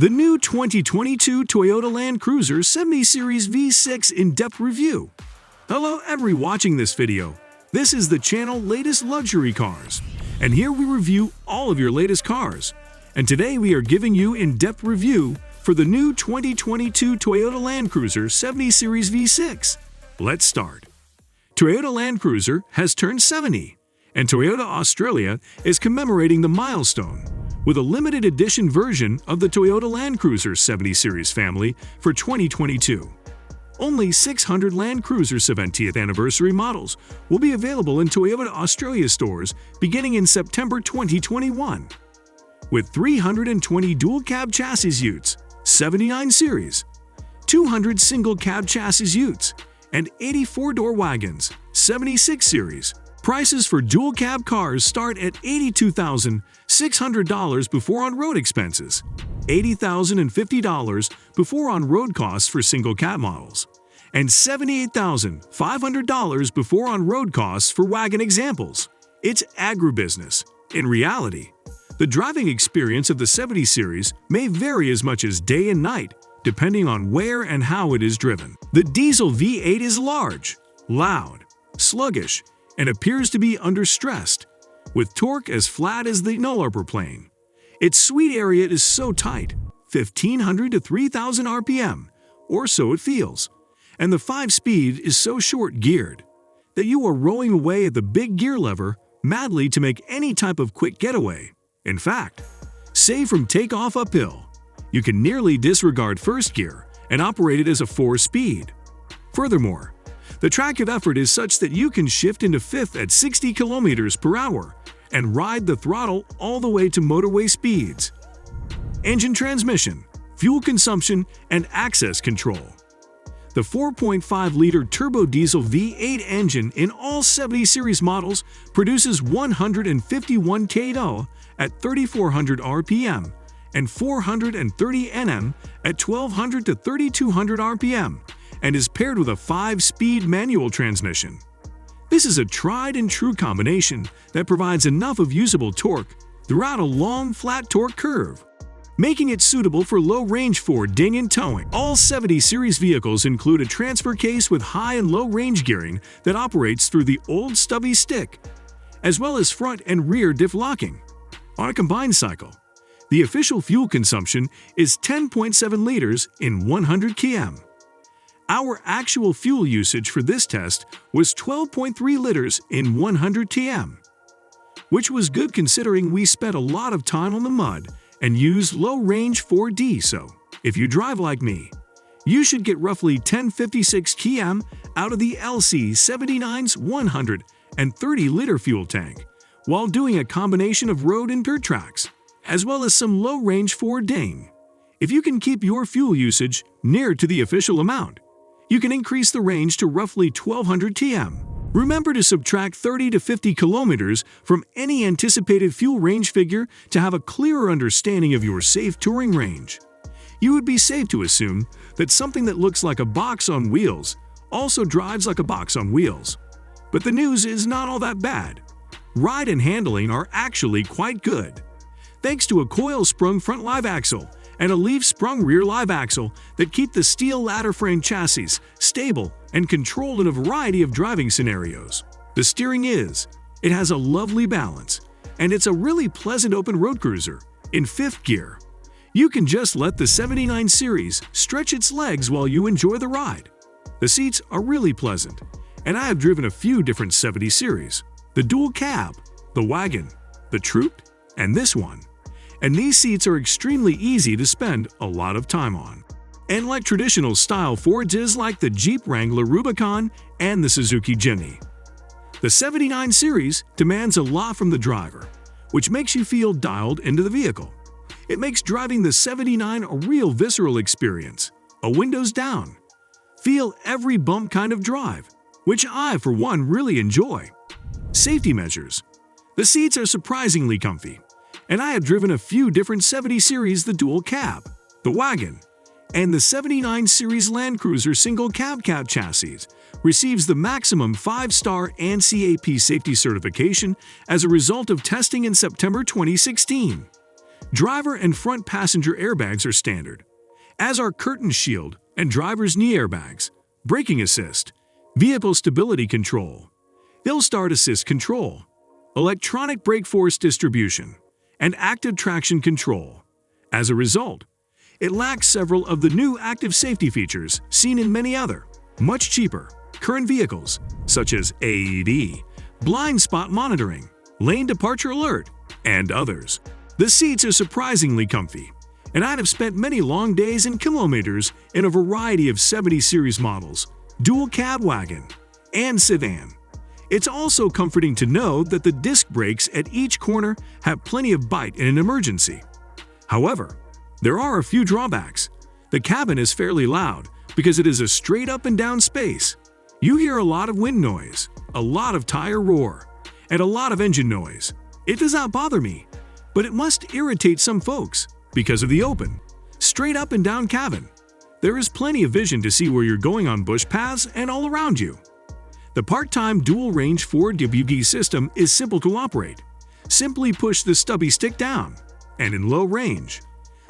The new 2022 Toyota LandCruiser 70 Series V6 in-depth review. Hello everyone watching this video. This is the channel latest luxury cars. And here we review all of your latest cars. And today we are giving you in-depth review for the new 2022 Toyota LandCruiser 70 Series V6. Let's start. Toyota LandCruiser has turned 70, and Toyota Australia is commemorating the milestone with a limited edition version of the Toyota LandCruiser 70 Series family for 2022. Only 600 LandCruiser 70th anniversary models will be available in Toyota Australia stores beginning in September 2021. With 320 dual-cab chassis utes, 79 series, 200 single-cab chassis utes, and 84 door wagons, 76 series. Prices for dual-cab cars start at $82,600 before on-road expenses, $80,050 before on-road costs for single-cab models, and $78,500 before on-road costs for wagon examples. It's agribusiness. In reality, the driving experience of the 70 series may vary as much as day and night, depending on where and how it is driven. The diesel V8 is large, loud, sluggish, and appears to be understressed, with torque as flat as the nullarbor plane. Its sweet area is so tight, 1,500 to 3,000 RPM, or so it feels, and the 5-speed is so short-geared that you are rowing away at the big gear lever madly to make any type of quick getaway. In fact, say from takeoff uphill, you can nearly disregard first gear and operate it as a 4-speed. Furthermore, the track of effort is such that you can shift into fifth at 60 km per hour and ride the throttle all the way to motorway speeds. Engine transmission, fuel consumption, and access control. The 4.5-liter turbo diesel V8 engine in all 70 series models produces 151 kW at 3,400 RPM and 430 Nm at 1,200 to 3,200 RPM, and is paired with a 5-speed manual transmission. This is a tried-and-true combination that provides enough of usable torque throughout a long, flat torque curve, making it suitable for low-range fording and towing. All 70 series vehicles include a transfer case with high and low-range gearing that operates through the old stubby stick, as well as front and rear diff locking. On a combined cycle, the official fuel consumption is 10.7 liters in 100 km. Our actual fuel usage for this test was 12.3 liters in 100 km, which was good considering we spent a lot of time on the mud and used low-range 4D, so if you drive like me, you should get roughly 1056 km out of the LC79's 130-liter fuel tank while doing a combination of road and dirt tracks, as well as some low-range fording. If you can keep your fuel usage near to the official amount, you can increase the range to roughly 1,200 km. Remember to subtract 30 to 50 kilometers from any anticipated fuel range figure to have a clearer understanding of your safe touring range. You would be safe to assume that something that looks like a box on wheels also drives like a box on wheels. But the news is not all that bad. Ride and handling are actually quite good, thanks to a coil-sprung front live axle and a leaf-sprung rear live axle that keep the steel ladder frame chassis stable and controlled in a variety of driving scenarios. The steering it has a lovely balance, and it's a really pleasant open road cruiser in 5th gear. You can just let the 79 series stretch its legs while you enjoy the ride. The seats are really pleasant, and I have driven a few different 70 series: the dual cab, the wagon, the troupe, and this one. And these seats are extremely easy to spend a lot of time on. And like traditional style Fords like the Jeep Wrangler Rubicon and the Suzuki Jimny, the 79 series demands a lot from the driver, which makes you feel dialed into the vehicle. It makes driving the 79 a real visceral experience, a windows down, feel every bump kind of drive, which I, for one, really enjoy. Safety measures. The seats are surprisingly comfy, and I have driven a few different 70 series the dual cab, the wagon, and the 79 series LandCruiser single cab chassis receives the maximum 5-star ANSI AP safety certification as a result of testing in September 2016. Driver and front passenger airbags are standard, as are curtain shield and driver's knee airbags, braking assist, vehicle stability control, hill start assist control, electronic brake force distribution, and active traction control. As a result, it lacks several of the new active safety features seen in many other, much cheaper, current vehicles, such as AED, blind spot monitoring, lane departure alert, and others. The seats are surprisingly comfy, and I'd have spent many long days and kilometers in a variety of 70 series models, dual cab wagon, and sedan. It's also comforting to know that the disc brakes at each corner have plenty of bite in an emergency. However, there are a few drawbacks. The cabin is fairly loud because it is a straight up and down space. You hear a lot of wind noise, a lot of tire roar, and a lot of engine noise. It does not bother me, but it must irritate some folks because of the open, straight up and down cabin. There is plenty of vision to see where you're going on bush paths and all around you. The part-time dual-range 4WD system is simple to operate. Simply push the stubby stick down, and in low range.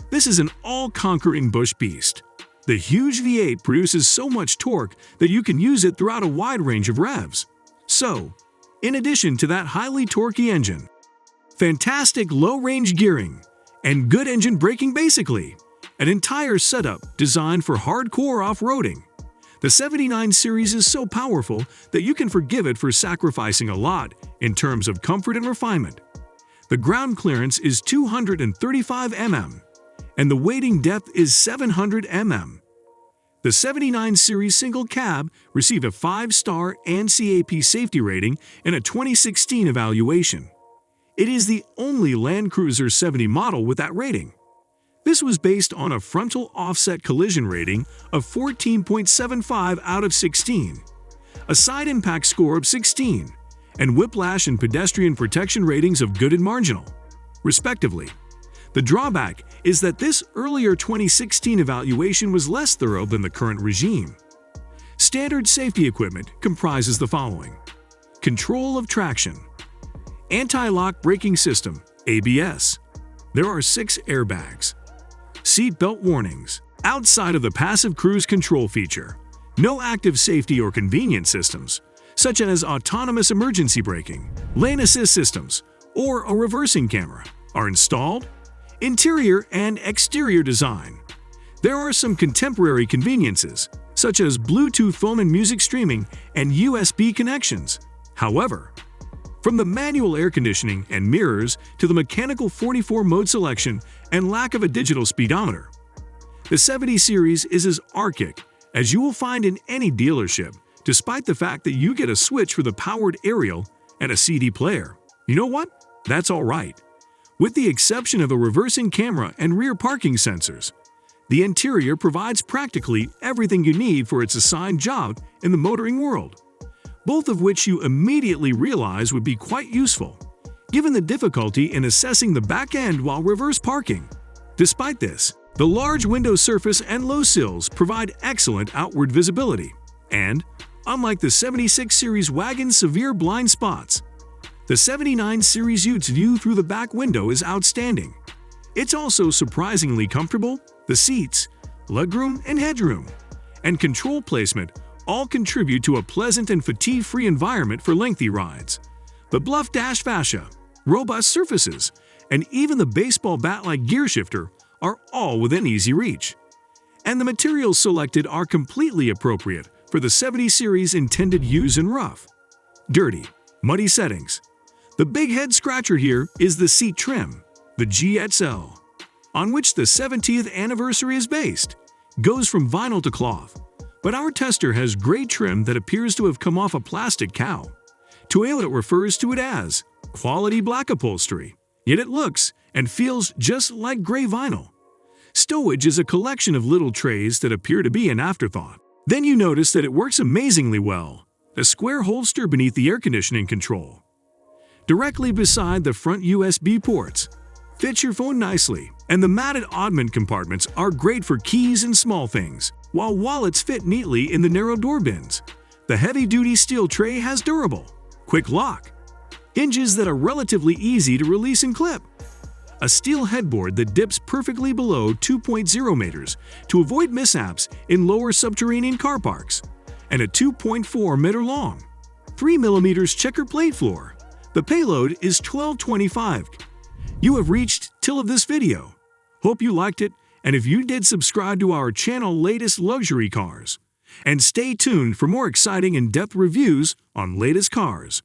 This is an all-conquering bush beast. The huge V8 produces so much torque that you can use it throughout a wide range of revs. So, in addition to that highly torquey engine, fantastic low-range gearing, and good engine braking basically, an entire setup designed for hardcore off-roading. The 79 series is so powerful that you can forgive it for sacrificing a lot in terms of comfort and refinement. The ground clearance is 235 mm, and the wading depth is 700 mm. The 79 series single cab received a 5-star NCAP safety rating in a 2016 evaluation. It is the only LandCruiser 70 model with that rating. This was based on a frontal offset collision rating of 14.75 out of 16, a side impact score of 16, and whiplash and pedestrian protection ratings of good and marginal, respectively. The drawback is that this earlier 2016 evaluation was less thorough than the current regime. Standard safety equipment comprises the following: control of traction, anti-lock braking system, ABS. There are 6 airbags. Seat belt warnings. Outside of the passive cruise control feature, no active safety or convenience systems, such as autonomous emergency braking, lane assist systems, or a reversing camera, are installed. Interior and exterior design. There are some contemporary conveniences, such as Bluetooth phone and music streaming and USB connections. However, from the manual air conditioning and mirrors to the mechanical 44 mode selection and lack of a digital speedometer, the 70 series is as archaic as you will find in any dealership, despite the fact that you get a switch for the powered aerial and a CD player. You know what? That's all right. With the exception of a reversing camera and rear parking sensors, the interior provides practically everything you need for its assigned job in the motoring world, both of which you immediately realize would be quite useful, given the difficulty in assessing the back end while reverse parking. Despite this, the large window surface and low sills provide excellent outward visibility, and, unlike the 76 series wagon's severe blind spots, the 79 series Utes view through the back window is outstanding. It's also surprisingly comfortable. The seats, legroom and headroom, and control placement all contribute to a pleasant and fatigue-free environment for lengthy rides. The bluff dash fascia, robust surfaces, and even the baseball bat-like gear shifter are all within easy reach. And the materials selected are completely appropriate for the 70 series intended use in rough, dirty, muddy settings. The big head scratcher here is the seat trim, the GXL, on which the 70th anniversary is based. Goes from vinyl to cloth, but our tester has gray trim that appears to have come off a plastic cow. Toyota refers to it as quality black upholstery, yet it looks and feels just like gray vinyl. Stowage is a collection of little trays that appear to be an afterthought. Then you notice that it works amazingly well. A square holster beneath the air conditioning control, directly beside the front USB ports, fits your phone nicely, and the matted oddment compartments are great for keys and small things, while wallets fit neatly in the narrow door bins. The heavy-duty steel tray has durable, quick lock, hinges that are relatively easy to release and clip, a steel headboard that dips perfectly below 2.0 meters to avoid mishaps in lower subterranean car parks, and a 2.4 meter long, 3 mm checker plate floor. The payload is 1225. You have reached till of this video. Hope you liked it, and if you did, subscribe to our channel latest luxury cars. And stay tuned for more exciting in-depth reviews on latest cars.